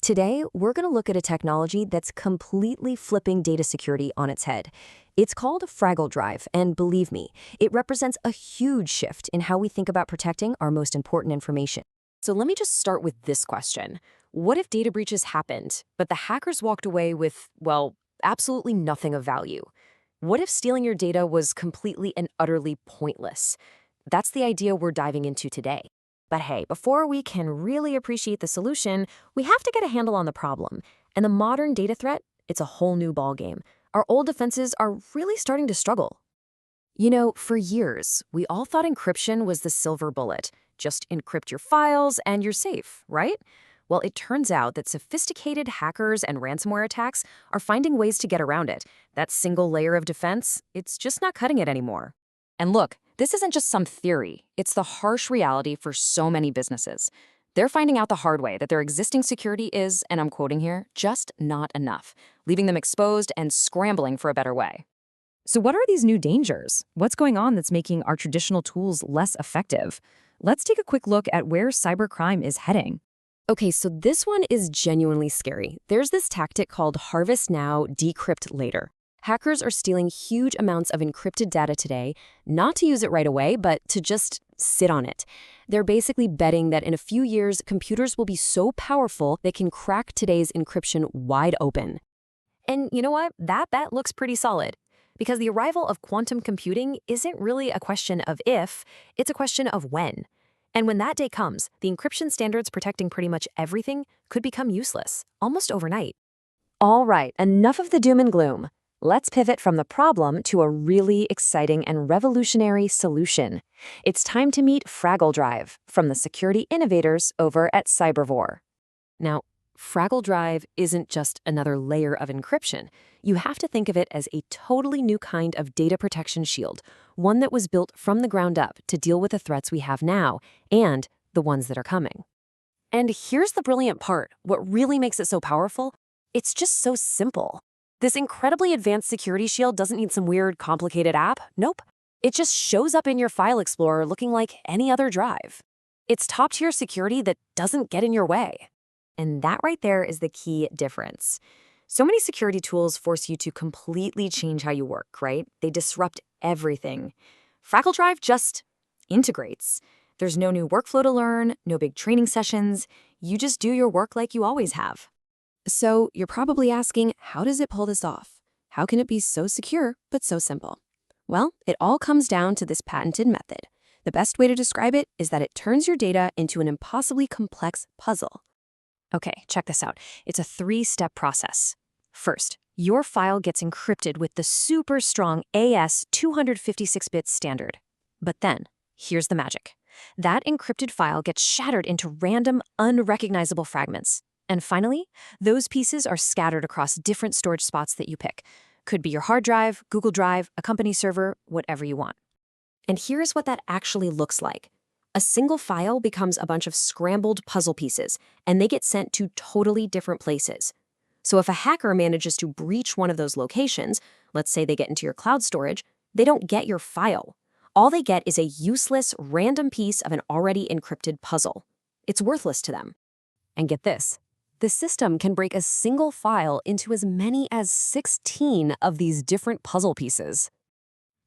Today, we're going to look at a technology that's completely flipping data security on its head. It's called Fraggledrive, and believe me, it represents a huge shift in how we think about protecting our most important information. So let me just start with this question. What if data breaches happened, but the hackers walked away with, well, absolutely nothing of value? What if stealing your data was completely and utterly pointless? That's the idea we're diving into today. But hey, before we can really appreciate the solution, we have to get a handle on the problem. And the modern data threat, it's a whole new ballgame. Our old defenses are really starting to struggle. You know, for years, we all thought encryption was the silver bullet. Just encrypt your files and you're safe, right? Well, it turns out that sophisticated hackers and ransomware attacks are finding ways to get around it. That single layer of defense, it's just not cutting it anymore. And look, this isn't just some theory. It's the harsh reality for so many businesses. They're finding out the hard way that their existing security is, and I'm quoting here, just not enough, leaving them exposed and scrambling for a better way. So what are these new dangers? What's going on that's making our traditional tools less effective? Let's take a quick look at where cybercrime is heading. Okay, so this one is genuinely scary. There's this tactic called harvest now, decrypt later. Hackers are stealing huge amounts of encrypted data today, not to use it right away, but to just sit on it. They're basically betting that in a few years, computers will be so powerful they can crack today's encryption wide open. And you know what? That bet looks pretty solid. Because the arrival of quantum computing isn't really a question of if, it's a question of when. And when that day comes, the encryption standards protecting pretty much everything could become useless, almost overnight. All right, enough of the doom and gloom. Let's pivot from the problem to a really exciting and revolutionary solution. It's time to meet Fraggledrive from the security innovators over at Cybervore. Now, Fraggledrive isn't just another layer of encryption. You have to think of it as a totally new kind of data protection shield, one that was built from the ground up to deal with the threats we have now and the ones that are coming. And here's the brilliant part. What really makes it so powerful? It's just so simple. This incredibly advanced security shield doesn't need some weird, complicated app. Nope. It just shows up in your file explorer looking like any other drive. It's top-tier security that doesn't get in your way. And that right there is the key difference. So many security tools force you to completely change how you work, right? They disrupt everything. Fraggledrive just integrates. There's no new workflow to learn, no big training sessions. You just do your work like you always have. So you're probably asking, how does it pull this off? How can it be so secure, but so simple? Well, it all comes down to this patented method. The best way to describe it is that it turns your data into an impossibly complex puzzle. Okay, check this out. It's a 3-step process. First, your file gets encrypted with the super strong AS 256-bit standard. But then, here's the magic. That encrypted file gets shattered into random, unrecognizable fragments. And finally, those pieces are scattered across different storage spots that you pick. Could be your hard drive, Google Drive, a company server, whatever you want. And here's what that actually looks like. A single file becomes a bunch of scrambled puzzle pieces, and they get sent to totally different places. So if a hacker manages to breach one of those locations, let's say they get into your cloud storage, they don't get your file. All they get is a useless, random piece of an already encrypted puzzle. It's worthless to them. And get this. The system can break a single file into as many as 16 of these different puzzle pieces.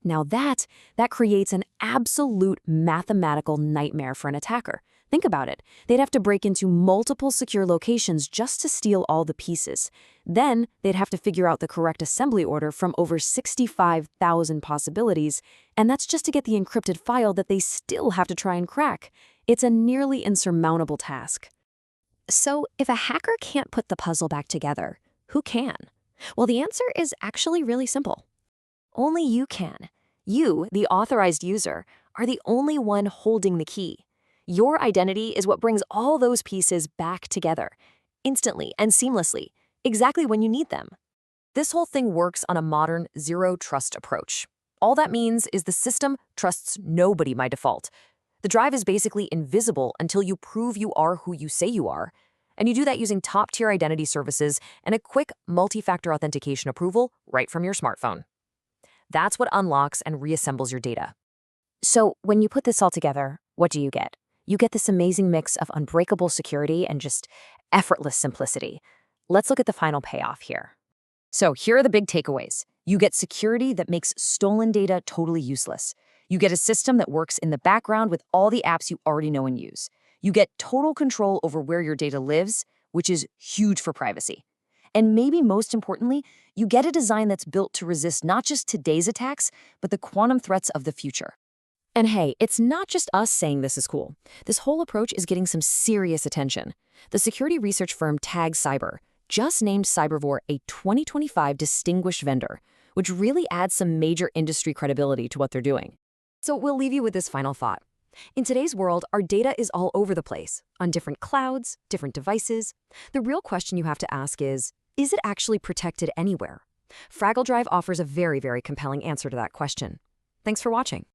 Now that creates an absolute mathematical nightmare for an attacker. Think about it. They'd have to break into multiple secure locations just to steal all the pieces. Then they'd have to figure out the correct assembly order from over 65,000 possibilities, and that's just to get the encrypted file that they still have to try and crack. It's a nearly insurmountable task. So if a hacker can't put the puzzle back together, who can? Well, the answer is actually really simple. Only you can. You, the authorized user, are the only one holding the key. Your identity is what brings all those pieces back together, instantly and seamlessly, exactly when you need them. This whole thing works on a modern zero-trust approach. All that means is the system trusts nobody by default. The drive is basically invisible until you prove you are who you say you are. And you do that using top-tier identity services and a quick multi-factor authentication approval right from your smartphone. That's what unlocks and reassembles your data. So when you put this all together, what do you get? You get this amazing mix of unbreakable security and just effortless simplicity. Let's look at the final payoff here. So here are the big takeaways. You get security that makes stolen data totally useless. You get a system that works in the background with all the apps you already know and use. You get total control over where your data lives, which is huge for privacy. And maybe most importantly, you get a design that's built to resist not just today's attacks, but the quantum threats of the future. And hey, it's not just us saying this is cool. This whole approach is getting some serious attention. The security research firm Tag Cyber just named Cybervore a 2025 Distinguished Vendor, which really adds some major industry credibility to what they're doing. So we'll leave you with this final thought. In today's world, our data is all over the place, on different clouds, different devices. The real question you have to ask is it actually protected anywhere? Fraggledrive offers a very, very compelling answer to that question. Thanks for watching.